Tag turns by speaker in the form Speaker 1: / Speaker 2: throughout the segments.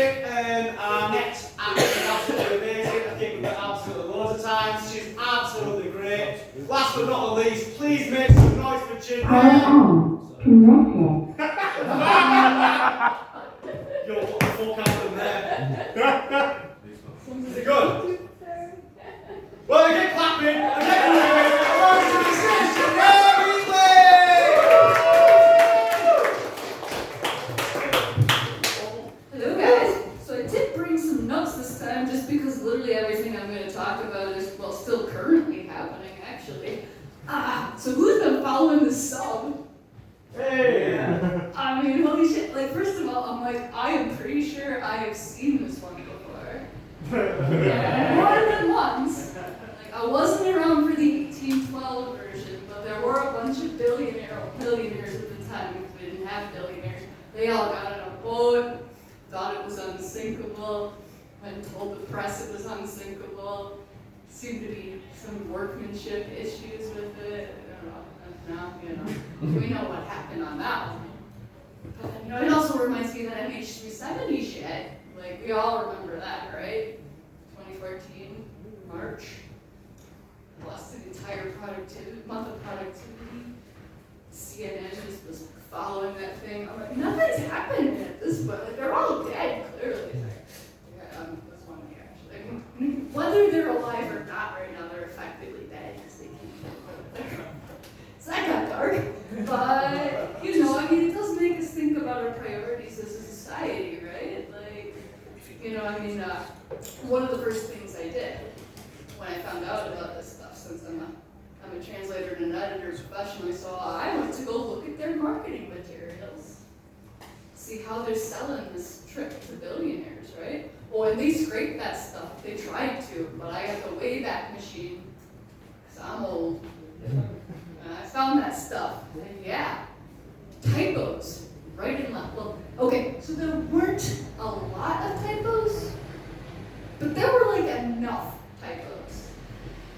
Speaker 1: great, and our next actor is absolutely amazing. I think we've met absolutely loads of times. She's absolutely great. Last but not least, please make some noise for Jeanette.
Speaker 2: Connected.
Speaker 1: Yo, what the fuck happened there? Is it good? Well, they get clapping, and then welcome to the stage, Brickner-Wheatley!
Speaker 3: Hello guys. So I did bring some notes this time just because literally everything I'm going to talk about is, well, still currently happening actually. So who's been following this song?
Speaker 1: Hey!
Speaker 3: I mean, holy shit. Like, first of all, I'm like, I am pretty sure I have seen this one before. More than once. Like, I wasn't around for the 1812 version, but there were a bunch of millionaires at the time who didn't have billionaires. They all got on a boat, thought it was unsinkable, went and told the press it was unsinkable. Seemed to be some workmanship issues with it. I don't know, we know what happened on that one. But, it also reminds me of that MH370 shit. Like, we all remember that, right? 2014, March. Lost an entire month of productivity. CNN just was following that thing. I'm like, nothing's happening at this point. Like, they're all dead, clearly. That's one way, actually. I mean, whether they're alive or not right now, they're effectively dead because they can't. So that got dark. But, I mean, it does make us think about our priorities as a society, right? Like, one of the first things I did when I found out about this stuff, since I'm a translator and an editor professionally, so I went to go look at their marketing materials, see how they're selling this trip to billionaires, right? Well, and they scraped that stuff. They tried to, but I got the Wayback Machine, because I'm old. And I found that stuff, and yeah, typos, right and left. Well, okay, so there weren't a lot of typos, but there were like enough typos.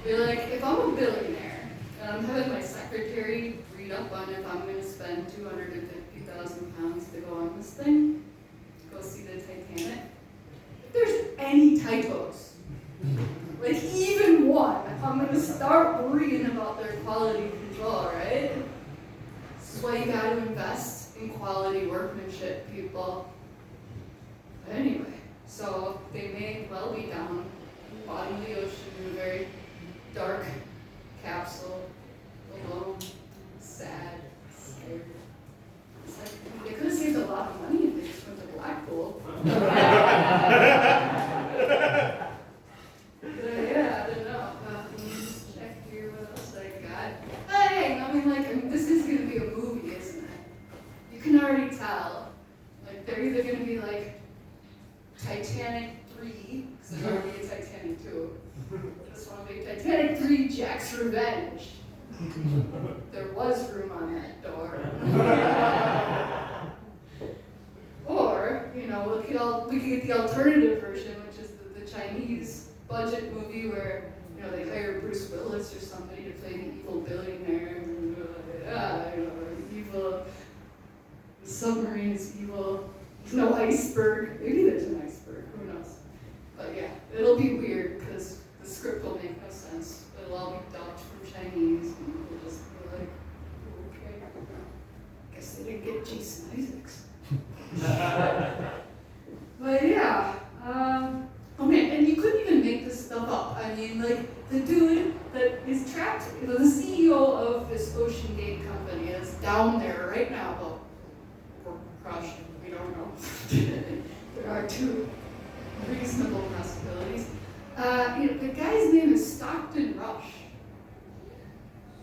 Speaker 3: You're like, if I'm a billionaire, and I'm having my secretary read up on if I'm gonna spend 250,000 pounds to go on this thing, go see the Titanic, if there's any typos, like even one, I'm gonna start worrying about their quality control, right? This is why you gotta invest in quality workmanship, people. But anyway, so they may well be down bottom of the ocean in a very dark capsule, alone, sad, scared. It's like, they could have saved a lot of money if they just went to Blackpool. Yeah, I don't know. Let me just check here what else I got. Hey, this is going to be a movie, isn't it? You can already tell. Like, they're either going to be like Titanic 3, because there's already a Titanic 2. This one will be Titanic 3, Jack's Revenge. There was room on that door. Or, we could get the alternative version, which is the Chinese budget movie where, they hire Bruce Willis or somebody to play the evil billionaire. Evil. The submarine is evil. There's no iceberg. Maybe there's an iceberg. Who knows? But yeah, it'll be weird because the script will make no sense. It'll all be dubbed from Chinese, and we'll just be like, okay. Guess they didn't get Jason Isaacs. But yeah, and you couldn't even make this stuff up. I mean, like, the dude that is trapped, the CEO of this Ocean Gate company is down there right now. Well, we're crushed, we don't know. There are two reasonable possibilities. The guy's name is Stockton Rush.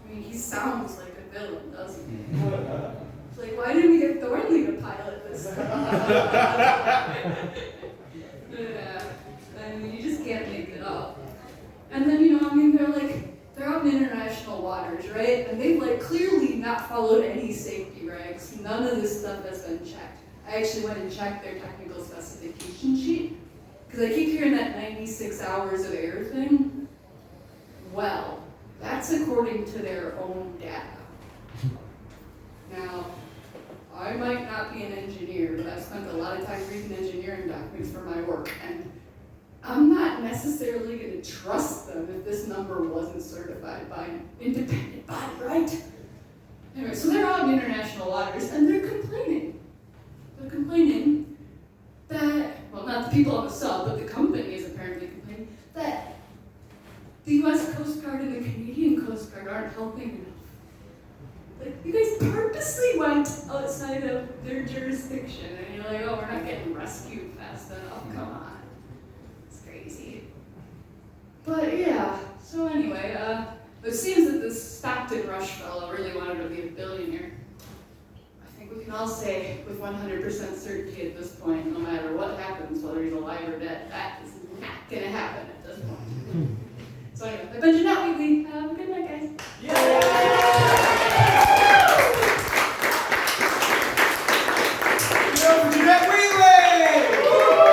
Speaker 3: I mean, he sounds like a villain, doesn't he? It's like, why didn't we get Thornley to pilot this thing? Yeah, I mean, you just can't make it up. And then, they're out in international waters, right? And they've, clearly not followed any safety regs. None of this stuff has been checked. I actually went and checked their technical specification sheet, because I keep hearing that 96 hours of air thing. Well, that's according to their own data. Now, I might not be an engineer, but I've spent a lot of time reading engineering documents for necessarily going to trust them if this number wasn't certified by an independent body, right? Anyway, so they're out in international waters, and they're complaining. They're complaining that, well, not the people on the sub, but the company is apparently complaining that the U.S. Coast Guard and the Canadian Coast Guard aren't helping enough. Like, you guys purposely went outside of their jurisdiction, and you're like, oh, we're not getting rescued fast enough, come on. It's crazy. But yeah, so anyway, it seems that this Stockton Rush fellow really wanted to be a billionaire. I think we can all say with 100% certainty at this point, no matter what happens,